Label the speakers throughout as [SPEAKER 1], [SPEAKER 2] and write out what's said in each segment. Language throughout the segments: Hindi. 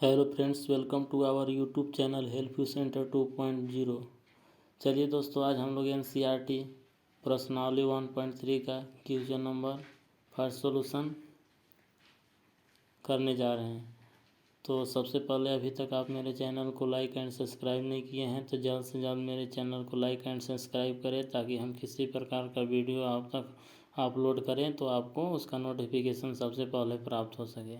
[SPEAKER 1] Hello friends, welcome to our YouTube channel Help You Center 2.0। चलिए दोस्तों, आज हम लोग एनसीईआरटी प्रश्नावली 1.3 का क्वेश्चन नंबर फर्स्ट सॉल्यूशन करने जा रहे हैं। तो सबसे पहले अभी तक आप मेरे चैनल को लाइक एंड सब्सक्राइब नहीं किए हैं तो जल्द से जल्द मेरे चैनल को लाइक एंड सब्सक्राइब करें, ताकि हम किसी प्रकार का वीडियो आप तक अपलोड करें तो आपको उसका नोटिफिकेशन सबसे पहले प्राप्त हो सके।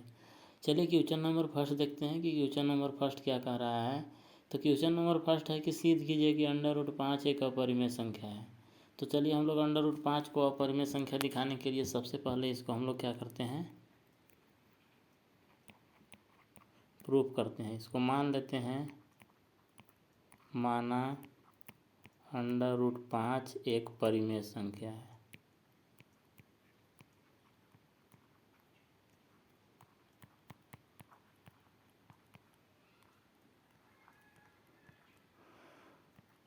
[SPEAKER 1] चलिए क्वेश्चन नंबर फर्स्ट देखते हैं कि क्वेश्चन नंबर फर्स्ट क्या कह रहा है। तो क्वेश्चन नंबर फर्स्ट है कि सिद्ध कीजिए कि √5 एक अपरिमेय संख्या है। तो चलिए हम लोग √5 को अपरिमेय संख्या दिखाने के लिए सबसे पहले इसको हम लोग क्या करते हैं, प्रूफ करते हैं। इसको मान लेते हैं, माना √5 एक परिमेय संख्या है।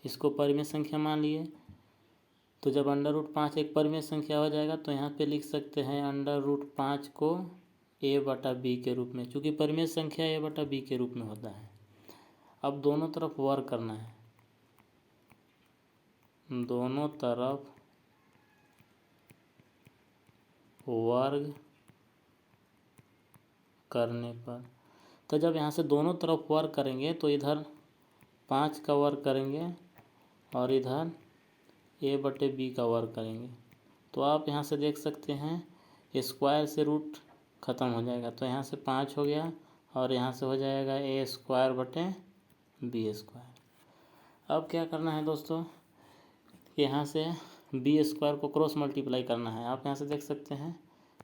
[SPEAKER 1] इसको परिमेय संख्या मान लिए। तो जब √5 एक परिमेय संख्या हो जाएगा तो यहाँ पे लिख सकते हैं √5 को a/b के रूप में, क्योंकि परिमेय संख्या a/b के रूप में होता है। अब दोनों तरफ वर्ग करना है। दोनों तरफ वर्ग करने पर, तो जब यहाँ से दोनों तरफ वर्ग करेंगे तो इधर 5 का वर्ग करेंगे और इधर a/b का वर्ग करेंगे। तो आप यहाँ से देख सकते हैं स्क्वायर से रूट ख़त्म हो जाएगा, तो यहाँ से 5 हो गया और यहाँ से हो जाएगा a²/b²। अब क्या करना है दोस्तों, यहाँ से b² को क्रॉस मल्टीप्लाई करना है। आप यहाँ से देख सकते हैं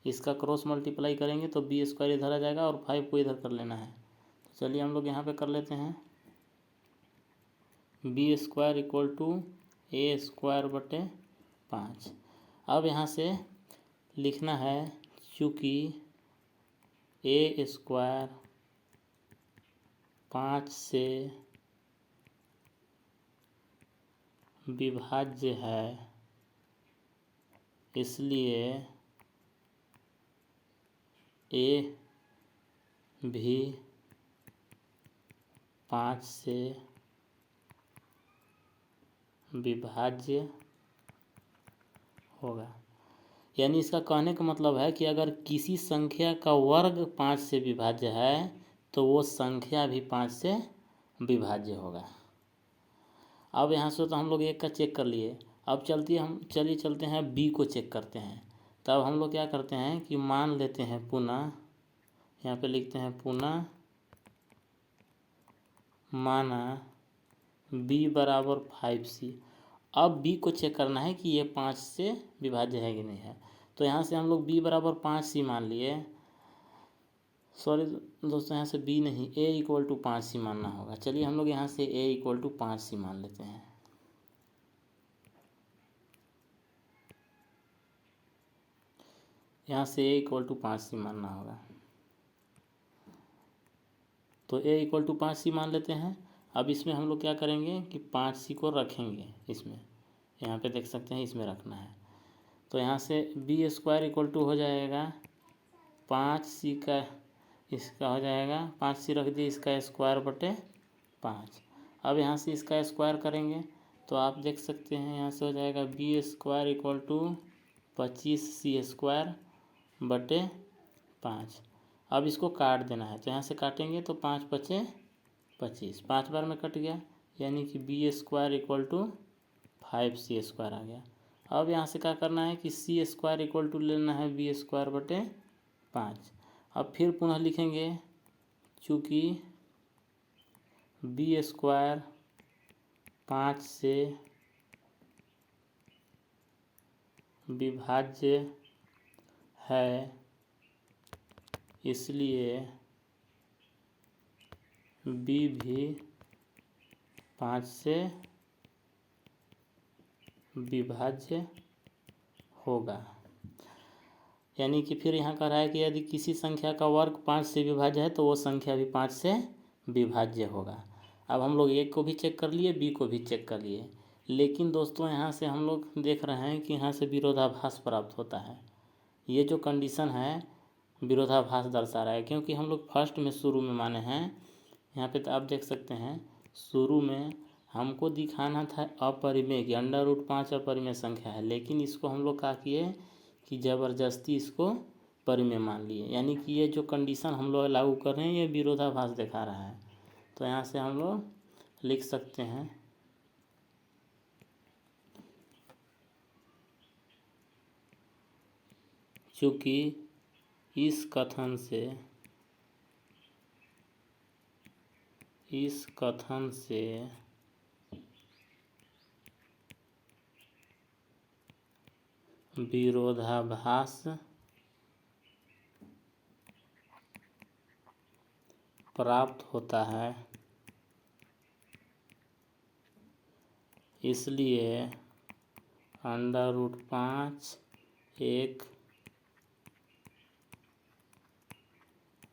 [SPEAKER 1] इसका क्रॉस मल्टीप्लाई करेंगे तो b² इधर आ जाएगा और 5 को इधर कर लेना है। तो चलिए हम लोग यहाँ पे कर लेते हैं, b² = a²/5। अब यहाँ से लिखना है, चूँकि a² 5 से विभाज्य है, इसलिए a भी 5 से विभाज्य होगा। यानी इसका कहने का मतलब है कि अगर किसी संख्या का वर्ग 5 से विभाज्य है तो वो संख्या भी 5 से विभाज्य होगा। अब यहाँ से तो हम लोग एक का चेक कर लिए। अब चलिए चलते हैं बी को चेक करते हैं। तब हम लोग क्या करते हैं कि मान लेते हैं पुनः, यहाँ पे लिखते हैं पुनः माना b = 5c। अब b को चेक करना है कि ये 5 से विभाज्य है कि नहीं है। तो यहाँ से हम लोग b = 5c मान लिए। सॉरी दोस्तों, यहाँ से b नहीं, a = 5c मानना होगा। चलिए हम लोग यहाँ से a = 5c मान लेते हैं। यहाँ से a = 5c मानना होगा। तो a = 5c मान लेते हैं। अब इसमें हम लोग क्या करेंगे कि 5c को रखेंगे इसमें, यहाँ पे देख सकते हैं इसमें रखना है। तो यहाँ से b² = हो जाएगा 5c का, इसका हो जाएगा 5c रख दिए, इसका ²/5। अब यहाँ से इसका स्क्वायर करेंगे तो आप देख सकते हैं यहाँ से हो जाएगा b² = 25c²/5। अब इसको काट देना है, तो यहाँ से काटेंगे तो 5 × 5 = 25, 5 बार में कट गया, यानी कि b² = 5c² आ गया। अब यहाँ से क्या करना है कि c² लेना है b²/5। अब फिर पुनः लिखेंगे, चूँकि b² 5 से विभाज्य है, इसलिए b भी 5 से विभाज्य होगा। यानी कि फिर यहाँ कह रहा है कि यदि किसी संख्या का वर्ग 5 से विभाज्य है तो वो संख्या भी 5 से विभाज्य होगा। अब हम लोग a को भी चेक कर लिए, b को भी चेक कर लिए, लेकिन दोस्तों यहाँ से हम लोग देख रहे हैं कि यहाँ से विरोधाभास प्राप्त होता है। ये जो कंडीशन है विरोधाभास दर्शा रहा है, क्योंकि हम लोग फर्स्ट में शुरू में माने हैं। यहाँ पे तो आप देख सकते हैं शुरू में हमको दिखाना था अपरिमेय की √5 अपरिमेय संख्या है, लेकिन इसको हम लोग क्या किए कि ज़बरदस्ती इसको परिमेय मान लिए, यानी कि ये जो कंडीशन हम लोग लागू कर रहे हैं ये विरोधाभास दिखा रहा है। तो यहाँ से हम लोग लिख सकते हैं चूँकि इस कथन से विरोधाभास प्राप्त होता है, इसलिए √5 एक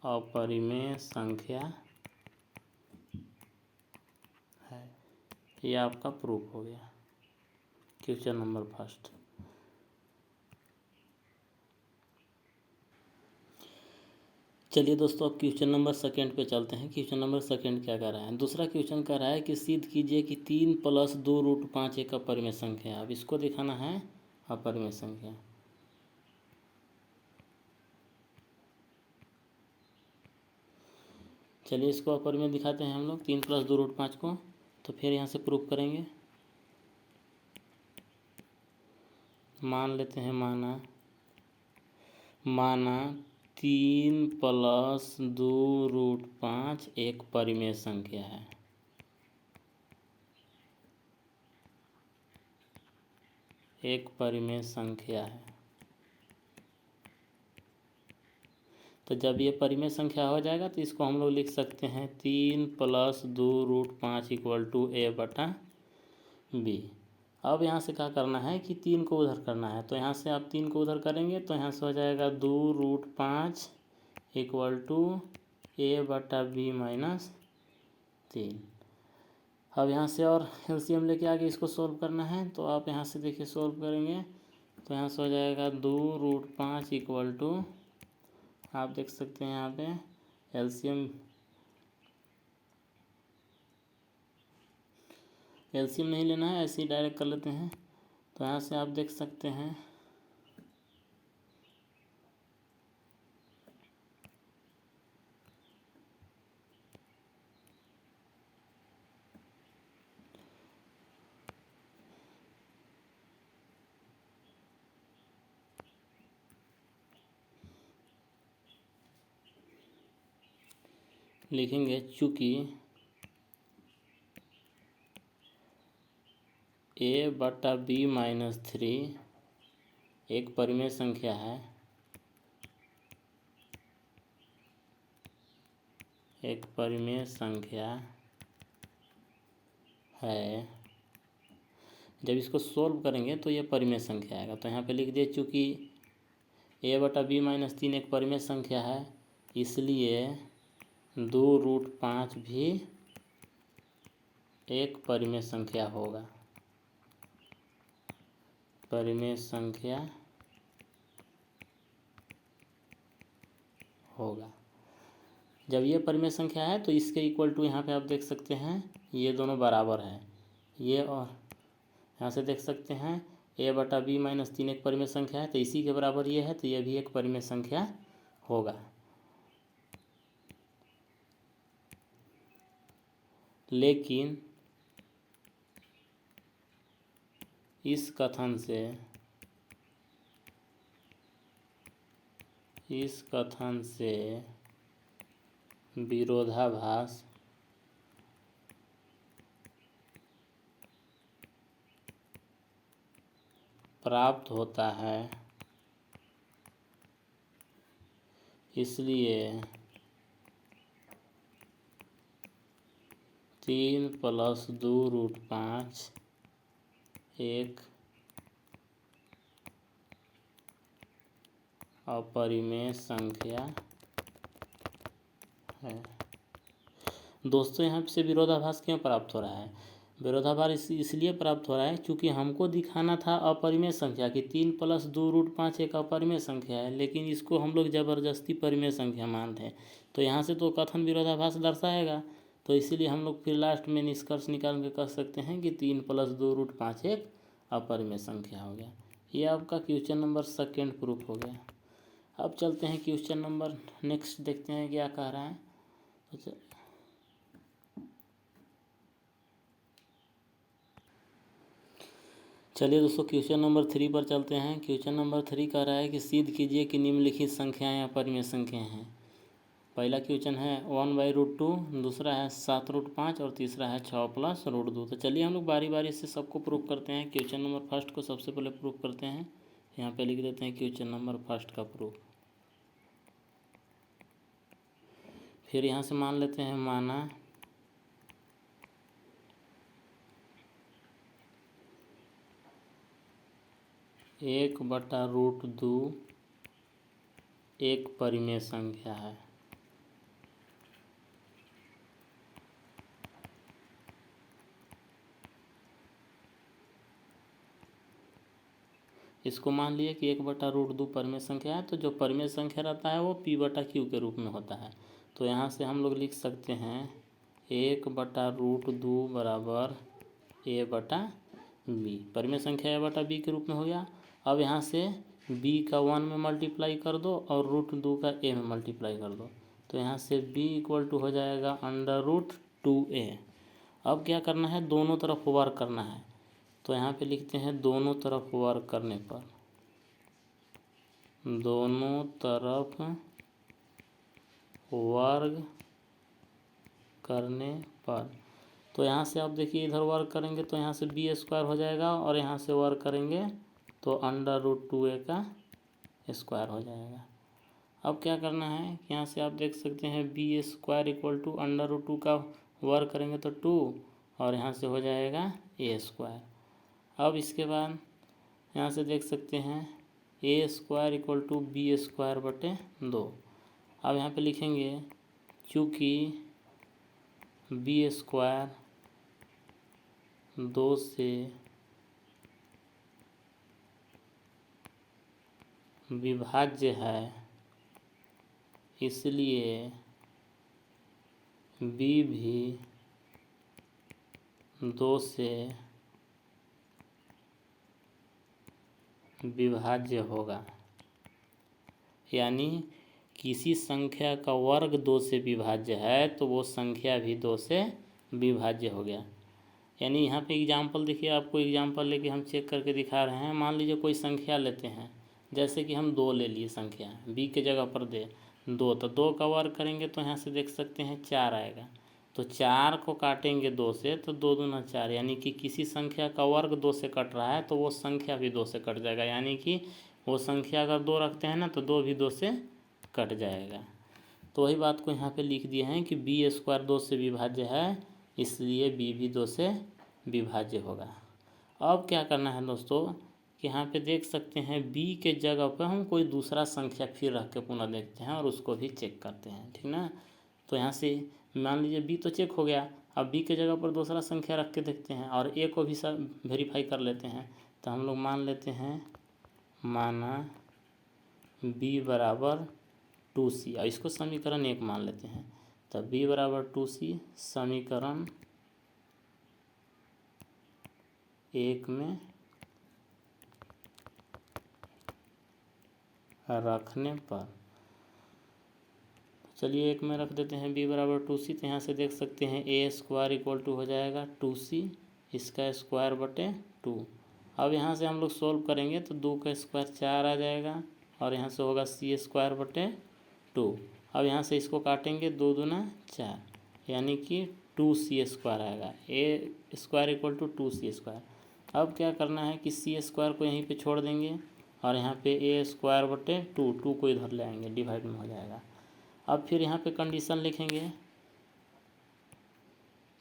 [SPEAKER 1] अपरिमेय संख्या है। ये आपका प्रूफ हो गया क्वेश्चन नंबर फर्स्ट। चलिए दोस्तों, अब क्वेश्चन नंबर सेकंड पे चलते हैं। क्वेश्चन नंबर सेकंड क्या कर रहा है? दूसरा क्वेश्चन कर रहा है कि सिद्ध कीजिए कि 3 + 2√5 एक अपरिमेय संख्या है। अब इसको दिखाना है अपरिमेय संख्या। चलिए इसको अपरिमेय दिखाते हैं हम लोग 3 + 2√5 को। तो फिर यहाँ से प्रूफ करेंगे। मान लेते हैं माना 3 + 2√5 एक परिमेय संख्या है। एक परिमेय संख्या है। तो जब ये परिमेय संख्या हो जाएगा तो इसको हम लोग लिख सकते हैं 3 + 2√5 = a/b। अब यहाँ से क्या करना है कि 3 को उधर करना है। तो यहाँ से आप 3 को उधर करेंगे तो यहाँ से हो जाएगा 2√5 = a/b - 3। अब यहाँ से और एलसीएम लेके आगे इसको सोल्व करना है। तो आप यहाँ से देखिए सोल्व करेंगे तो यहाँ से हो जाएगा 2√5 आप देख सकते हैं यहाँ पे एलसीएम नहीं लेना है, ऐसे ही डायरेक्ट कर लेते हैं। तो यहाँ से आप देख सकते हैं लिखेंगे चूँकि a/b - 3 एक परिमेय संख्या है। एक परिमेय संख्या है। जब इसको सोल्व करेंगे तो ये परिमेय संख्या आएगा। तो यहाँ पे लिख दिए चूँकि a/b - 3 एक परिमेय संख्या है, इसलिए 2√5 भी एक परिमेय संख्या होगा। परिमेय संख्या होगा। जब ये परिमेय संख्या है तो इसके इक्वल टू यहाँ पे आप देख सकते हैं ये दोनों बराबर है। ये और यहाँ से देख सकते हैं a/b - 3 एक परिमेय संख्या है, तो इसी के बराबर ये है, तो ये भी एक परिमेय संख्या होगा। लेकिन इस कथन से विरोधाभास प्राप्त होता है, इसलिए 3 + 2√5 एक अपरिमेय संख्या है। दोस्तों यहाँ से विरोधाभास क्यों प्राप्त हो रहा है? विरोधाभास इसलिए प्राप्त हो रहा है क्योंकि हमको दिखाना था अपरिमेय संख्या की 3 + 2√5 एक अपरिमेय संख्या है, लेकिन इसको हम लोग ज़बरदस्ती परिमेय संख्या मानते हैं। तो यहाँ से तो कथन विरोधाभास दर्शाएगा, तो इसीलिए हम लोग फिर लास्ट में निष्कर्ष निकाल के कह सकते हैं कि 3 + 2√5 एक अपरिमेय संख्या हो गया। ये आपका क्वेश्चन नंबर 2 प्रूफ हो गया। अब चलते हैं क्वेश्चन नंबर नेक्स्ट, देखते हैं क्या कह रहा है। चलिए दोस्तों क्वेश्चन नंबर 3 पर चलते हैं। क्वेश्चन नंबर 3 कह रहा है कि सिद्ध कीजिए कि निम्नलिखित संख्याएं अपरिमेय संख्याएं हैं। पहला क्वेश्चन है 1/√2, दूसरा है 7√5 और तीसरा है 6 + √2। तो चलिए हम लोग बारी बारी से सबको प्रूफ करते हैं। क्वेश्चन नंबर फर्स्ट को सबसे पहले प्रूफ करते हैं। यहाँ पे लिख देते हैं क्वेश्चन नंबर फर्स्ट का प्रूफ। फिर यहाँ से मान लेते हैं माना 1/√2 एक परिमेय संख्या है। इसको मान लिए कि 1/√2 परिमेय संख्या है, तो जो परिमेय संख्या रहता है वो P/Q के रूप में होता है। तो यहाँ से हम लोग लिख सकते हैं 1/√2 बराबर A/B। परिमेय संख्या A/B के रूप में हो गया। अब यहाँ से B का 1 में मल्टीप्लाई कर दो और √2 का A में मल्टीप्लाई कर दो, तो यहाँ से B = हो जाएगा √2A। अब क्या करना है, दोनों तरफ वर्क करना है। तो यहाँ पे लिखते हैं दोनों तरफ वर्क करने पर, दोनों तरफ वर्ग करने पर। तो यहाँ से आप देखिए इधर वर्क करेंगे तो यहाँ से B² हो जाएगा और यहाँ से वर्क करेंगे तो √2A का स्क्वायर हो जाएगा। अब क्या करना है, यहाँ से आप देख सकते हैं B² = √2 का वर्क करेंगे तो 2 और यहाँ से हो जाएगा A²। अब इसके बाद यहाँ से देख सकते हैं A² = B²/2। अब यहाँ पे लिखेंगे चूँकि B² 2 से विभाज्य है, इसलिए B भी 2 से विभाज्य होगा। यानी किसी संख्या का वर्ग 2 से विभाज्य है तो वो संख्या भी 2 से विभाज्य हो गया। यानी यहाँ पे एग्जाम्पल देखिए, आपको एग्जाम्पल लेके हम चेक करके दिखा रहे हैं। मान लीजिए कोई संख्या लेते हैं, जैसे कि हम 2 ले लिए संख्या, B के जगह पर दे 2, तो 2 का वर्ग करेंगे तो यहाँ से देख सकते हैं 4 आएगा। तो 4 को काटेंगे 2 से तो 2 दूना 4, यानी कि किसी संख्या का वर्ग 2 से कट रहा है तो वो संख्या भी 2 से कट जाएगा। यानी कि वो संख्या अगर 2 रखते हैं ना तो 2 भी 2 से कट जाएगा। तो वही बात को यहाँ पे लिख दिए हैं कि B² 2 से विभाज्य है, इसलिए B भी 2 से विभाज्य होगा। अब क्या करना है दोस्तों कि यहाँ पे देख सकते हैं B के जगह पर हम कोई दूसरा संख्या फिर रख के पुनः देखते हैं और उसको भी चेक करते हैं, ठीक ना। तो यहाँ से मान लीजिए B तो चेक हो गया, अब B के जगह पर दूसरा संख्या रख के देखते हैं और A को भी वेरीफाई कर लेते हैं। तो हम लोग मान लेते हैं माना B = 2C, और इसको समीकरण 1 मान लेते हैं। तो B = 2C समीकरण 1 में रखने पर, चलिए 1 में रख देते हैं B = 2C। तो यहाँ से देख सकते हैं A² = हो जाएगा 2C इसका स्क्वायर/2। अब यहाँ से हम लोग सोल्व करेंगे तो 2 का स्क्वायर 4 आ जाएगा और यहाँ से होगा C²/2। अब यहाँ से इसको काटेंगे 2 दूना 4, यानी कि 2C² आएगा। A² = 2C²। अब क्या करना है कि C² को यहीं पे छोड़ देंगे और यहाँ पे A²/2, 2 को इधर ले आएंगे, डिवाइड में हो जाएगा। अब फिर यहाँ पे कंडीशन लिखेंगे,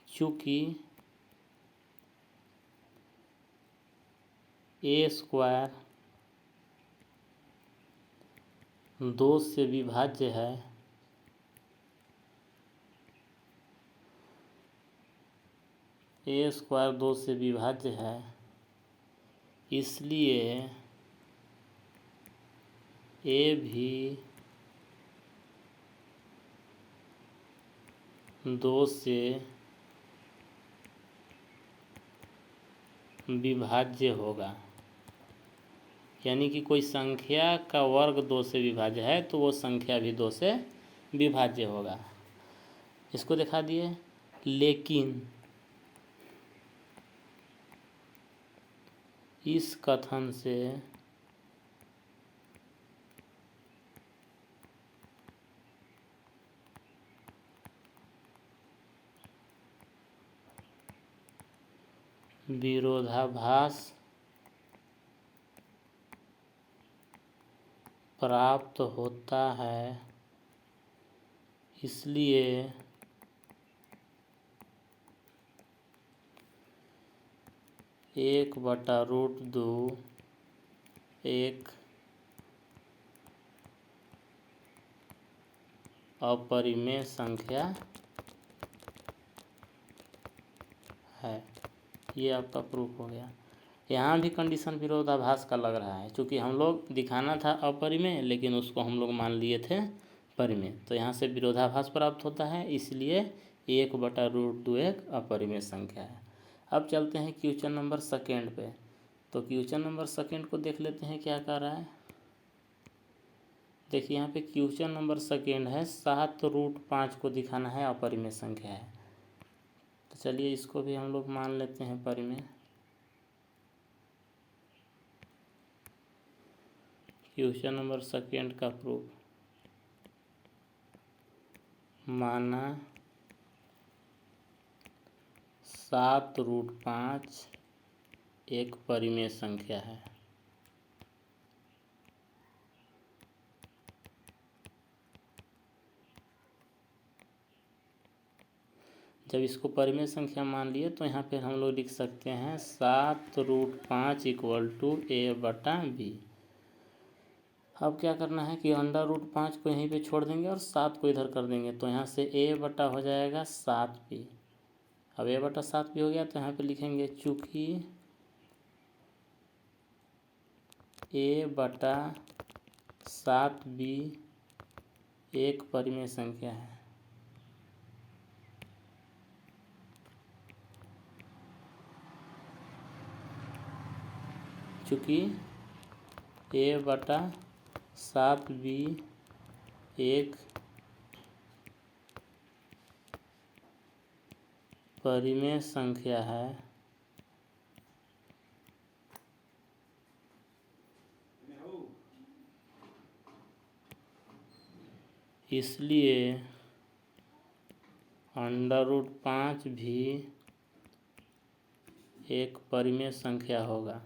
[SPEAKER 1] चूँकि A² 2 से विभाज्य है, ए स्क्वायर 2 से विभाज्य है, इसलिए ए भी 2 से विभाज्य होगा। यानी कि कोई संख्या का वर्ग 2 से विभाज्य है तो वो संख्या भी 2 से विभाज्य होगा। इसको दिखा दिए। लेकिन इस कथन से विरोधाभास प्राप्त होता है, इसलिए 1/√2 एक अपरिमेय संख्या है। ये आपका प्रूफ हो गया। यहाँ भी कंडीशन विरोधाभास का लग रहा है, क्योंकि हम लोग दिखाना था अपरिमेय लेकिन उसको हम लोग मान लिए थे परिमेय, तो यहाँ से विरोधाभास प्राप्त होता है, इसलिए 1/√2 एक अपरिमेय संख्या है। अब चलते हैं क्वेश्चन नंबर सेकेंड पे। तो क्वेश्चन नंबर सेकेंड को देख लेते हैं क्या कह रहा है। देखिए यहाँ पे क्वेश्चन नंबर सेकेंड है, 7√5 को दिखाना है अपरिमेय संख्या है। तो चलिए इसको भी हम लोग मान लेते हैं परिमेय। क्वेश्चन नंबर सेकेंड का प्रूफ, माना 7√5 एक परिमेय संख्या है। जब इसको परिमेय संख्या मान लिए तो यहाँ पे हम लोग लिख सकते हैं 7√5 = a/b। अब क्या करना है कि √5 को यहीं पे छोड़ देंगे और 7 को इधर कर देंगे, तो यहाँ से a/ हो जाएगा 7b। अब a/7b हो गया, तो यहाँ पे लिखेंगे चूँकि a/7b एक परिमेय संख्या है, चूँकि a/7b एक परिमेय संख्या है, इसलिए √5 भी एक परिमेय संख्या होगा।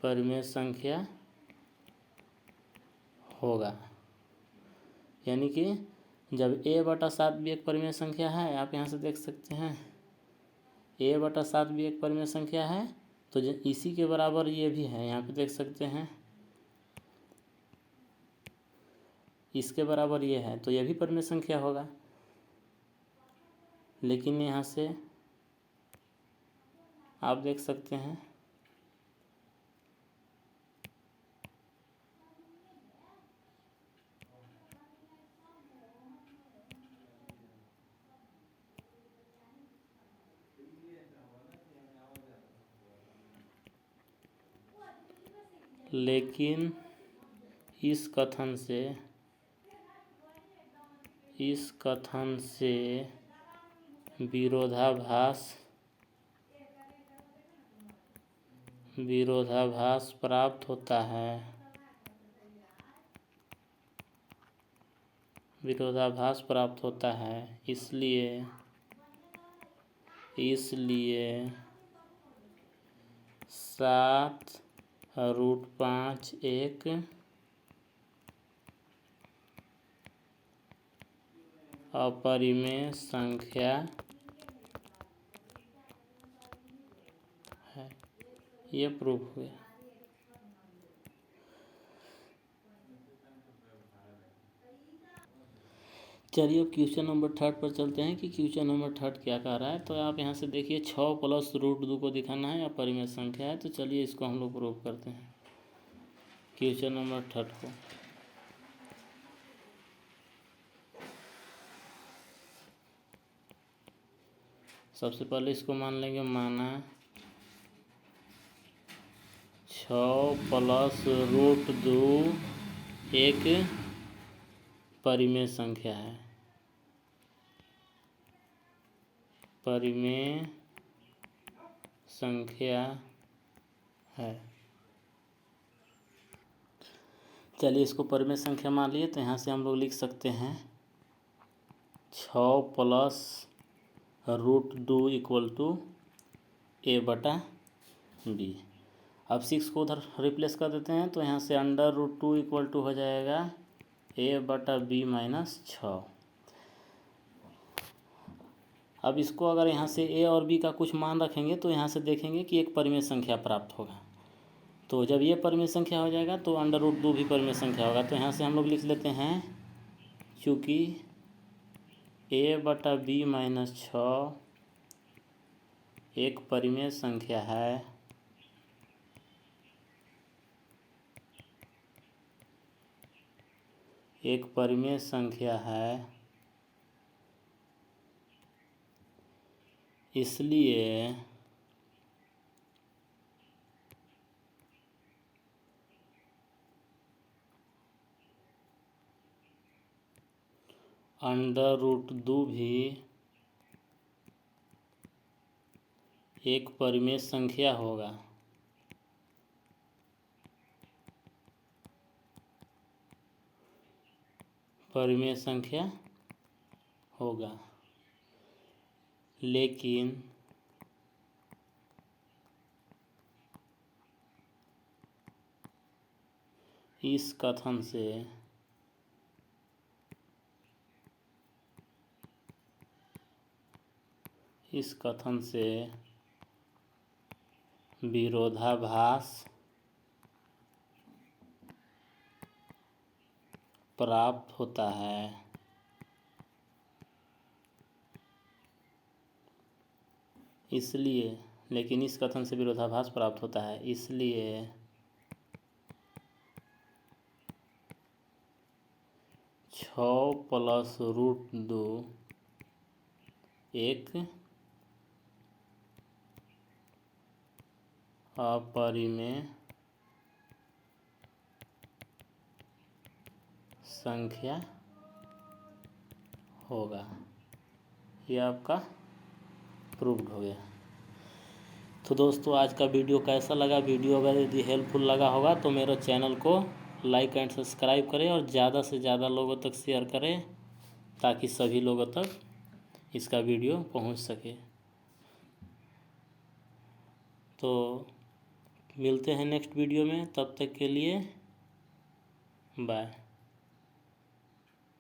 [SPEAKER 1] परिमेय संख्या होगा, यानी कि जब a/7 भी एक परिमेय संख्या है, आप यहाँ से देख सकते हैं a/7 भी एक परिमेय संख्या है, तो इसी के बराबर ये भी है। यहाँ पे देख सकते हैं इसके बराबर ये है, तो यह भी परिमेय संख्या होगा। लेकिन यहाँ से आप देख सकते हैं लेकिन इस कथन से विरोधाभास प्राप्त होता है। विरोधाभास प्राप्त होता है, इसलिए 7√5 एक अपरिमेय संख्या है। ये प्रूफ हुआ। चलिए अब क्वेश्चन नंबर 3 पर चलते हैं कि क्वेश्चन नंबर 3 क्या कह रहा है। तो आप यहाँ से देखिए 6 प्लस रूट 2 को दिखाना है या परिमेय संख्या है। तो चलिए इसको हम लोग प्रूव करते हैं क्वेश्चन नंबर 3 को। सबसे पहले इसको मान लेंगे माना 6 प्लस रूट 2 एक परिमेय संख्या है। परिमेय संख्या है। चलिए इसको परिमेय संख्या मान लिए। तो यहाँ से हम लोग लिख सकते हैं 6 plus root 2 equal to a/b। अब 6 को उधर रिप्लेस कर देते हैं। तो यहाँ से अंडर रूट 2 इक्वल टू हो जाएगा a/b माइनस 6। अब इसको अगर यहाँ से a और b का कुछ मान रखेंगे तो यहाँ से देखेंगे कि एक परिमेय संख्या प्राप्त होगा। तो जब ये परिमेय संख्या हो जाएगा तो अंडर रूट 2 भी परिमेय संख्या होगा। तो यहाँ से हम लोग लिख लेते हैं चूँकि a/b माइनस 6 एक परिमेय संख्या है, एक परिमेय संख्या है, इसलिए अंडर रूट 2 भी एक परिमेय संख्या होगा। परिमेय संख्या होगा, लेकिन इस कथन से विरोधाभास प्राप्त होता है। इसलिए लेकिन इस कथन से विरोधाभास प्राप्त होता है, इसलिए 6 प्लस रूट 2 एक अपरिमेय संख्या होगा। यह आपका प्रूव्ड हो गया। तो दोस्तों आज का वीडियो कैसा लगा? वीडियो अगर यदि हेल्पफुल लगा होगा तो मेरे चैनल को लाइक एंड सब्सक्राइब करें और ज़्यादा से ज़्यादा लोगों तक शेयर करें ताकि सभी लोगों तक इसका वीडियो पहुंच सके। तो मिलते हैं नेक्स्ट वीडियो में, तब तक के लिए बाय।